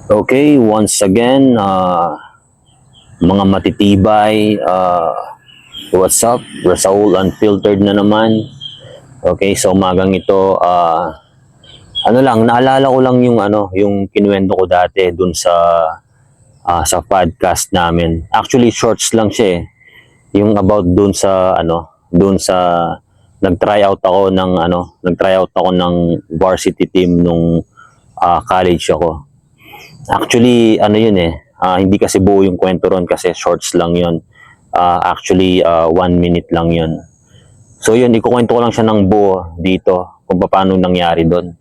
Okay, once again, mga matitibay, what's up? Rasaul Unfiltered na naman. Okay, so umagang ito, naalala ko lang yung yung kinuwento ko dati dun sa podcast namin. Actually, shorts lang siya eh. Yung about dun sa nag-try out ako ng varsity team nung college ako. Actually, ano yun eh, hindi kasi buo yung kwento ron kasi shorts lang yun. Actually, 1 minute lang yun. So yun, ikukwento ko lang siya ng buo dito kung paano nangyari doon.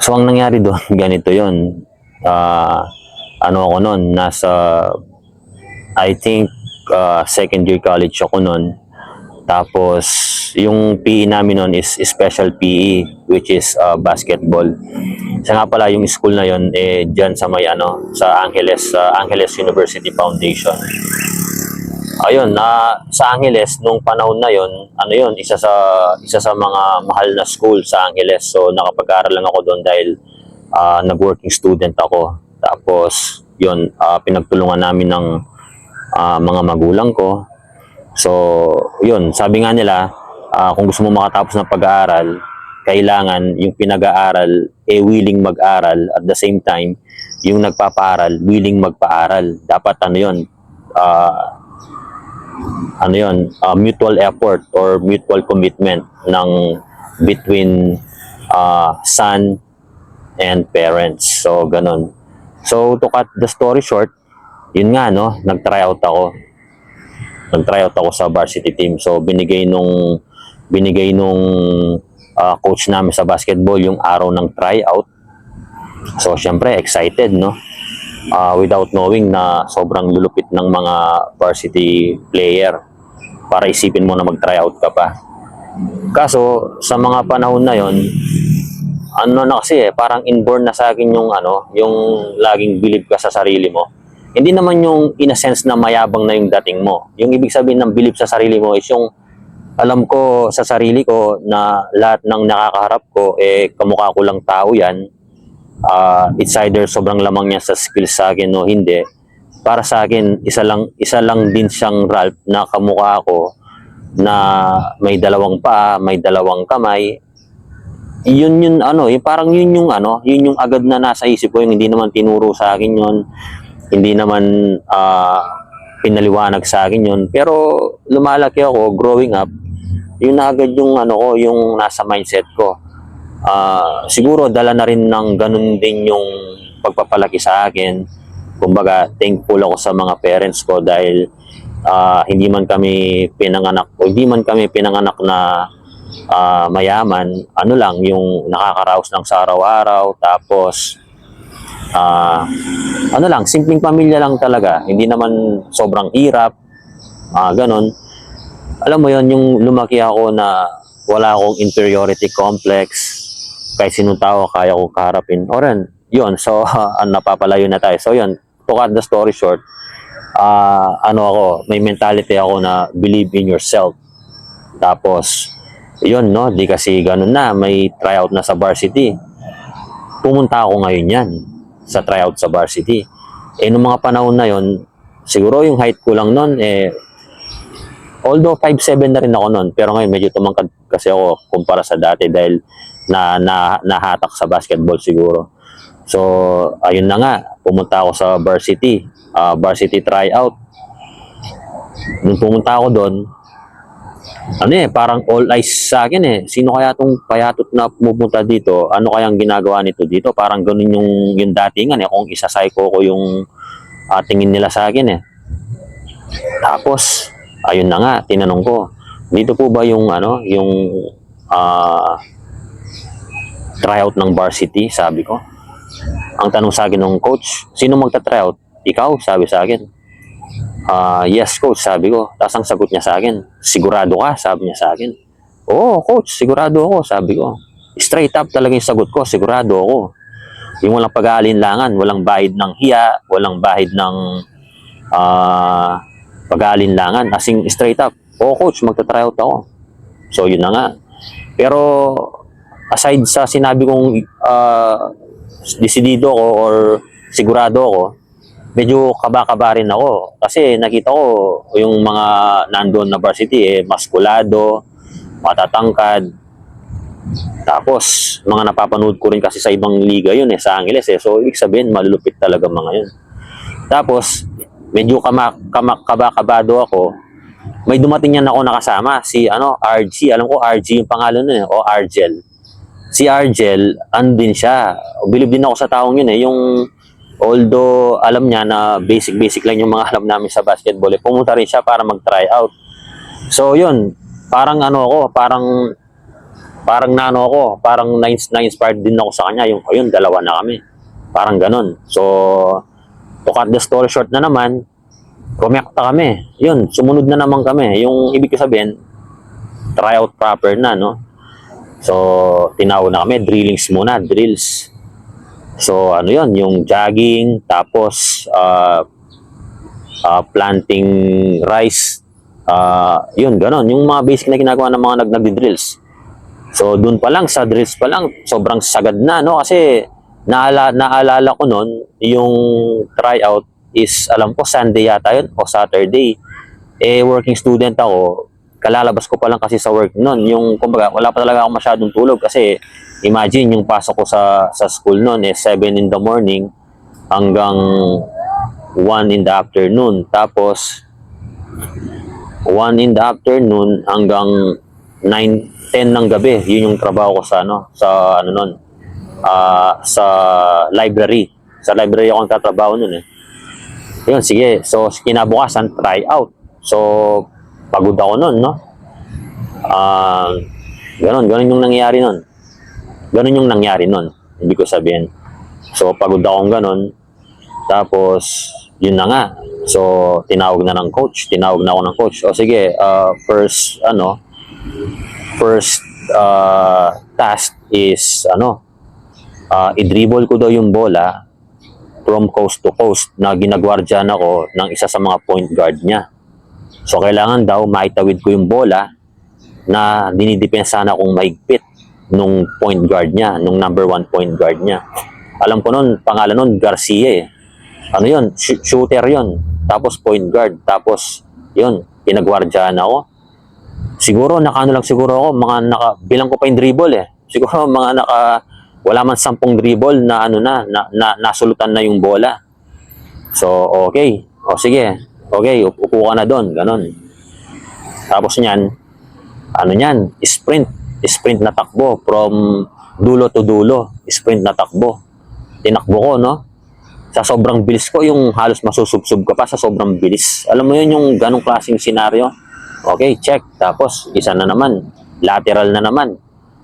So ang nangyari doon, ganito yun. Ako noon, I think, second year college ako noon. Tapos, yung PE namin noon is special PE, which is basketball. Isa nga pala yung school na yon diyan sa sa Angeles University Foundation. Ayun, sa Angeles nung panahon na yon, isa sa mga mahal na school sa Angeles. So nakapag-aral lang ako doon dahil nag-working student ako. Tapos yun, pinagtulungan namin ng mga magulang ko. So yun, sabi nga nila, kung gusto mo makatapos ng pag-aaral, kailangan yung pinag-aaral willing mag-aral, at the same time yung nagpapaaral willing magpaaral. Dapat mutual effort or mutual commitment ng between son and parents. So ganun. So to cut the story short, yun nga no, nag-tryout ako sa varsity team. So binigay nung coach namin sa basketball yung araw ng tryout. So syempre excited no, without knowing na sobrang lulupit ng mga varsity player para isipin mo na mag-tryout ka pa. Kaso sa mga panahon na yon, na kasi parang inborn na sa akin yung laging believe ka sa sarili mo. Hindi naman yung in a sense na mayabang na yung dating mo. Yung ibig sabihin ng believe sa sarili mo is yung alam ko sa sarili ko na lahat ng nakakaharap ko kamukha ko lang tao yan. It's either sobrang lamang niya sa skills sa akin o hindi. Para sa akin, isa lang din siyang Ralph na kamukha ko na may dalawang paa, may dalawang kamay. Yung parang yun yung agad na nasa isip ko, yung hindi naman tinuro sa akin yun. Hindi naman pinaliwanag sa akin yun. Pero lumalaki ako, growing up, yun na agad yung nasa mindset ko. Siguro dala na rin ng ganun din yung pagpapalaki sa akin. Kumbaga, thankful ako sa mga parents ko dahil hindi man kami pinanganak na mayaman. Ano lang, yung nakakaraos lang sa araw-araw. Tapos, simpleng pamilya lang talaga. Hindi naman sobrang hirap. Ganun. Alam mo yon, yung lumaki ako na wala akong inferiority complex. Kahit sinong tao kaya ko kaharapin. Oran, yun. So, napapalayo na tayo. So, yun. To cut the story short, may mentality ako na believe in yourself. Tapos, yun, no? Di kasi ganun na. May tryout na sa varsity. Pumunta ako ngayon yan sa tryout sa varsity. Nung mga panahon na yun, siguro yung height ko lang nun, although 5'7 na rin ako nun, pero ngayon medyo tumangkad kasi ako kumpara sa dati dahil nahatak sa basketball siguro. So, ayun na nga, pumunta ako sa varsity tryout. Nung pumunta ako doon, parang all eyes sa akin eh. Sino kaya tong payatot na pumunta dito? Ano kayang ginagawa nito dito? Parang ganun yung datingan eh, kung isa-psycho ko yung tingin nila sa akin eh. Tapos, ayun na nga, tinanong ko, dito po ba yung tryout ng varsity? Sabi ko. Ang tanong sa akin ng coach, sino magta-tryout? Ikaw? Sabi sa akin. Yes coach, sabi ko. Tapos ang sagot niya sa akin, sigurado ka? Sabi niya sa akin. Oo coach, sigurado ako, sabi ko. Straight up talaga yung sagot ko, sigurado ako. Yung walang pag-aalinlangan, walang bahid ng hiya, walang bahid ng pag-aalinlangan. Asing straight up, oo coach, magta-tryout ako. So yun na nga. Pero aside sa sinabi kong desidido ko or sigurado ako, medyo kaba-kaba rin ako. Kasi nakita ko yung mga nandoon na varsity, maskulado, matatangkad. Tapos, mga napapanood ko rin kasi sa ibang liga yun sa Angeles So, ibig sabihin, malulupit talaga mga yun. Tapos, medyo kaba-kabado ako. May dumating yan ako nakasama, si RG. Alam ko, RG yung pangalan nun o Argel. Si Argel, andin siya. Bilib din ako sa taong yun Yung, although, alam niya na basic lang yung mga alam namin sa basketball, pumunta rin siya para mag-try out. So, yun. Parang na-inspired din ako sa kanya. Yun, dalawa na kami. Parang ganun. So, to cut the story short na naman, kumekta kami. Yun, sumunod na naman kami. Yung ibig sabihin, tryout proper na, no? So, tinawag na kami, drills. So, yun, yung jogging, tapos, planting rice, yun, ganon. Yung mga basic na ginagawa ng mga nagdi-drills. So, dun pa lang, sa drills pa lang, sobrang sagad na, no? Kasi, naalala ko nun, yung tryout is, alam ko, Sunday yata yun, o Saturday. Working student ako, kalalabas ko pa lang kasi sa work nun. Yung, kumbaga, wala pa talaga ako masyadong tulog kasi, imagine, yung pasok ko sa school nun, 7 in the morning hanggang 1 in the afternoon. Tapos, 1 in the afternoon hanggang 9, 10 ng gabi. Yun yung trabaho ko sa sa library. Sa library ako nagtatrabaho nun Yun, sige. So, kinabukasan, try out. So, pagod ako nun, no? Ganon yung nangyari nun. Hindi ko sabihin. So, pagod akong ganon. Tapos, yun na nga. So, tinawag na ako ng coach. O sige, first task is, i-dribble ko daw yung bola from coast to coast na ginagwardyan ako ng isa sa mga point guard niya. So, kailangan daw maitawid ko yung bola na dinidepensahan akong mahigpit nung point guard niya, nung number 1 point guard niya. Alam ko nun, pangalan nun, Garcia Yun? Shooter yun. Tapos point guard. Tapos, yun, pinagwardyahan ako. Siguro, lang siguro ako, bilang ko pa yung dribble Siguro, wala man 10 dribble na nasulutan na yung bola. So, okay. O sige, okay, upo ka na doon, ganon. Tapos niyan, sprint na takbo from dulo to dulo, sprint na takbo. Tinakbo ko, no? Sa sobrang bilis ko, yung halos masusubsob ka pa sa sobrang bilis. Alam mo yun, yung ganong klaseng senaryo. Okay, check. Tapos, isa na naman, lateral na naman.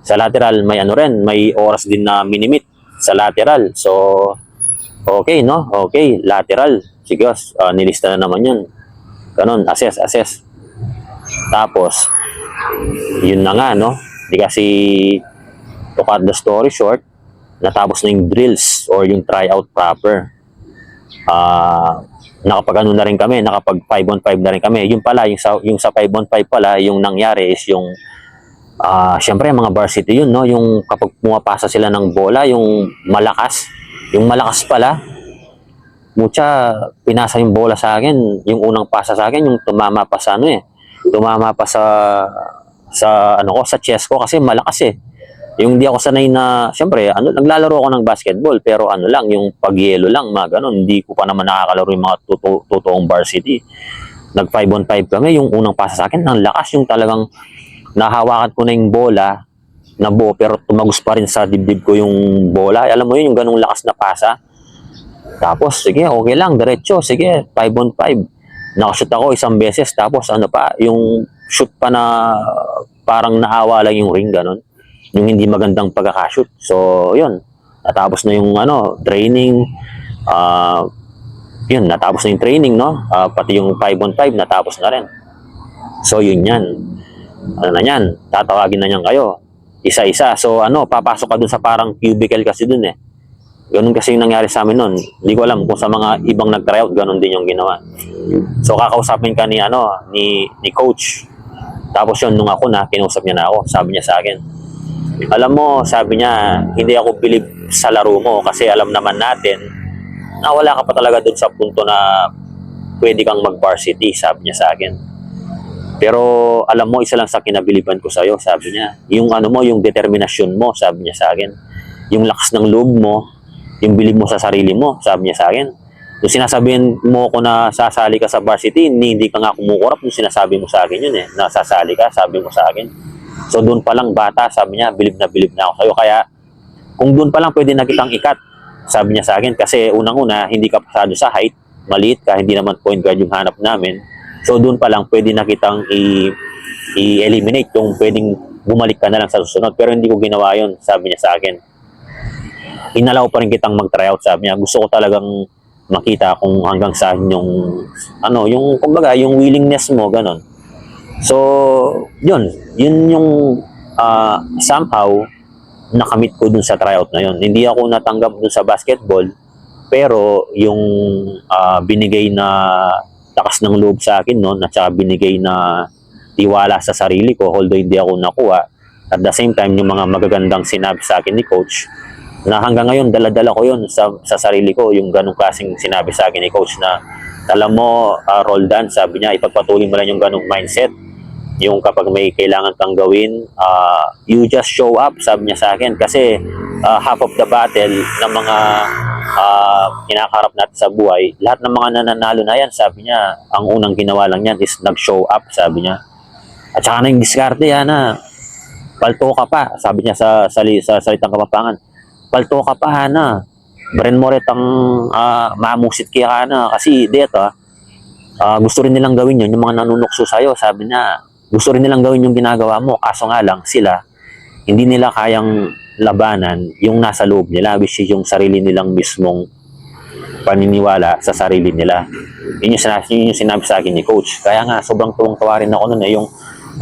Sa lateral, may oras din na minimit sa lateral. So, okay, no? Okay, lateral. Sige, nilista na naman yun. Ganon, assess. Tapos, yun na nga, no? Di kasi, to cut the story short, natapos na yung drills or yung tryout proper. Nakapag na rin kami, nakapag 5-on-5 na rin kami. Yung pala, yung sa 5-on-5 pala, yung nangyari is yung syempre mga varsity yun, no? Yung kapag pumapasa sila ng bola, yung malakas pala, pinasa yung bola sa akin, yung unang pasa sa akin, yung tumama pa sa tumama pa sa chest ko kasi malakas Yung hindi ako sanay na, syempre, naglalaro ako ng basketball, pero lang, yung pagyelo lang, mga ganun, hindi ko pa naman nakakalaro yung mga totoong varsity. Nag 5-on-5 kami, yung unang pasa sa akin, ang lakas, yung talagang nahawakan ko na yung bola na buo pero tumagos pa rin sa dibdib ko yung bola. Alam mo yun, yung ganung lakas na pasa. Tapos, sige, okay lang, diretso. Sige, 5-on-5. Nakashoot ako isang beses. Tapos, yung shoot pa na parang naawa lang yung ring, ganun. Yung hindi magandang pagkakashoot. So, yun. Natapos na yung training. Yun, natapos na yung training, no? Pati yung 5-on-5, natapos na rin. So, yun yan. Tatawagin na niyan kayo. Isa-isa. So, papasok ka dun sa parang cubicle kasi dun Ganun kasi yung nangyari sa amin nun. Hindi ko alam kung sa mga ibang nag-tryout, ganun din yung ginawa. So, kakausapin ka ni coach. Tapos yun, nung ako kinausap niya na ako, sabi niya sa akin, alam mo, sabi niya, hindi ako believe sa laro mo kasi alam naman natin na wala ka pa talaga doon sa punto na pwede kang mag-varsity, sabi niya sa akin. Pero alam mo, isa lang sa kinabiliban ko sa'yo, sabi niya. Yung ano mo, yung determinasyon mo, sabi niya sa akin. Yung lakas ng loob mo, yung bilib mo sa sarili mo, sabi niya sa akin. Yung sinasabihin mo ko na sasali ka sa varsity, hindi ka nga kumukurap yung sinasabi mo sa akin yun eh, na sasali ka, sabi mo sa akin. So doon pa lang bata, sabi niya, bilib na ako sa'yo. Kaya kung doon pa lang pwede na kitang ikat, sabi niya sa akin. Kasi unang-una, hindi ka pasado sa height, maliit ka, hindi naman point guard yung hanap namin. So doon pa lang pwede na kitang i-eliminate kung pwedeng bumalik ka na lang sa susunod. Pero hindi ko ginawa yun, sabi niya sa akin. Inalaw pa rin kitang mag-tryout, sabi niya. Gusto ko talagang makita kung hanggang saan yung ano, yung kumbaga, yung willingness mo, ganun. So, yun yung somehow nakamit ko dun sa tryout na yun. Hindi ako natanggap dun sa basketball, pero yung binigay na lakas ng loob sa akin noon at saka binigay na tiwala sa sarili ko, although hindi ako nakuha, at the same time yung mga magagandang sinabi sa akin ni coach, na hanggang ngayon dala-dala ko yun sa sarili ko, yung ganong klaseng sinabi sa akin ni coach na alam mo, Roldan, sabi niya, ipagpatuloy mo lang yung ganong mindset. Yung kapag may kailangan kang gawin, you just show up, sabi niya sa akin. Kasi half of the battle ng mga kinakaharap natin sa buhay, lahat ng mga nananalo na yan, sabi niya, ang unang ginawa lang yan is nag-show up, sabi niya. At saka na yung diskarte yan, palto ka pa, sabi niya sa salitang Kapampangan. Palto ka pa, Hana. Bren mo rin ang mamusit kaya ka na. Kasi dito, gusto rin nilang gawin yun, yung mga nanunukso sa'yo, sabi niya, gusto rin nilang gawin yung ginagawa mo, kaso nga lang, sila, hindi nila kayang labanan yung nasa loob nila, which is yung sarili nilang mismong paniniwala sa sarili nila. Yun yung sinabi sa akin ni coach. Kaya nga, sobrang tuwang-tuwa rin ako nun eh, yung,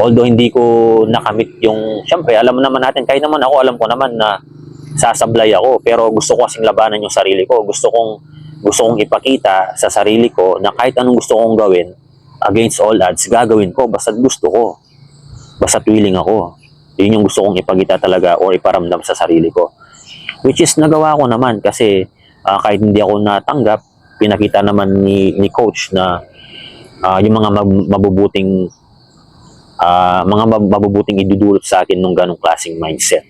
although hindi ko nakamit yung, syempre, alam mo naman natin, kahit naman ako, alam ko naman na sasablay ako, pero gusto ko kasing labanan yung sarili ko. Gusto kong ipakita sa sarili ko na kahit anong gusto kong gawin, against all odds, gagawin ko, basta't gusto ko. Basta't willing ako. Yun yung gusto kong ipakita talaga or iparamdam sa sarili ko. Which is nagawa ko naman kasi kahit hindi ako natanggap, pinakita naman ni coach na yung mga mabubuting idudulot sa akin nung ganong klaseng mindset.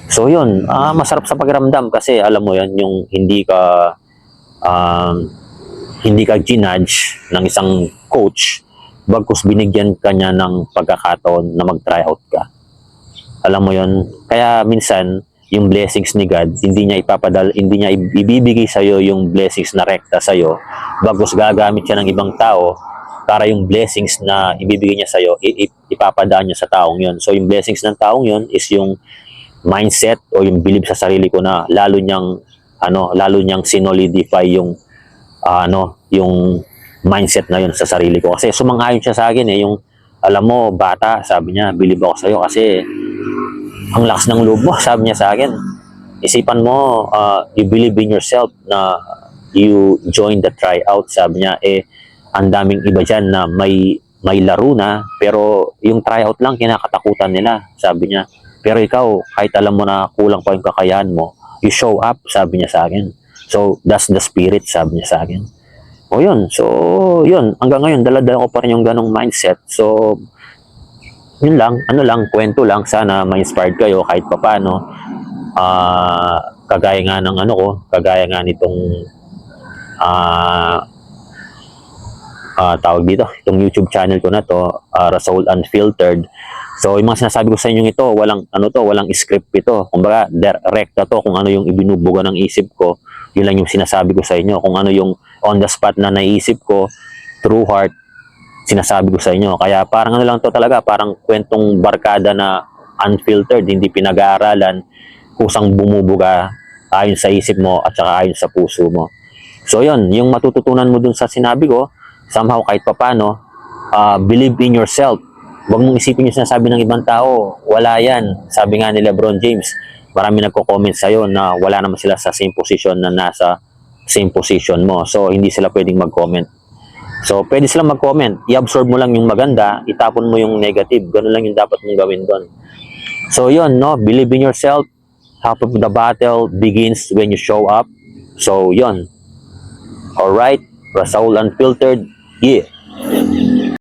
So yun, masarap sa pakiramdam kasi alam mo yan, yung hindi ka ginudge ng isang coach, bagkus binigyan ka niya ng pagkakataon na mag-tryout ka. Alam mo yun, kaya minsan yung blessings ni God, hindi niya ibibigay sa iyo yung blessings na rekta sa iyo, bagkus gagamit siya ng ibang tao para yung blessings na ibibigay niya sa iyo ipapadaan niya sa taong yun. So yung blessings ng taong yun is yung mindset o yung belief sa sarili ko na lalo niyang sinolidify yung yung mindset na yun sa sarili ko. Kasi sumang-ayon siya sa akin eh, yung alam mo, bata, sabi niya, believe ako sa iyo kasi ang lakas ng loob mo, sabi niya sa akin. Isipan mo, you believe in yourself na you join the tryout, sabi niya, ang daming iba dyan na may laro na, pero yung tryout lang kinakatakutan nila, sabi niya. Pero ikaw, kahit alam mo na kulang pa yung kakayahan mo, you show up, sabi niya sa akin. So, that's the spirit, sabi niya sa akin. O yun, so, yun, hanggang ngayon, dala-dala ko pa rin yung ganong mindset. So, yun lang, kwento lang, sana ma-inspired kayo kahit papaano. Kagaya nga nitong tawag dito, itong YouTube channel ko na to, Rasoul Unfiltered. So, yung mga sinasabi ko sa inyo ito, walang script ito. Kumbaga, direct na to kung ano yung ibinubuga ng isip ko. Yun lang yung sinasabi ko sa inyo. Kung ano yung on the spot na naisip ko, true heart, sinasabi ko sa inyo. Kaya parang lang to talaga, parang kwentong barkada na unfiltered, hindi pinag-aaralan, kusang bumubuga ayon sa isip mo at saka ayon sa puso mo. So, yun, yung matututunan mo dun sa sinabi ko, somehow kahit papano, believe in yourself. Huwag mong isipin yung sinasabi ng ibang tao. Wala yan. Sabi nga ni LeBron James, marami nagko-comment sa'yo na wala naman sila sa same position na nasa same position mo. So, hindi sila pwedeng mag-comment. So, pwede silang mag-comment. I-absorb mo lang yung maganda, itapon mo yung negative. Ganun lang yung dapat mong gawin doon. So, yun, no? Believe in yourself. Half of the battle begins when you show up. So, yun. Alright, Rasaul Unfiltered, yeah.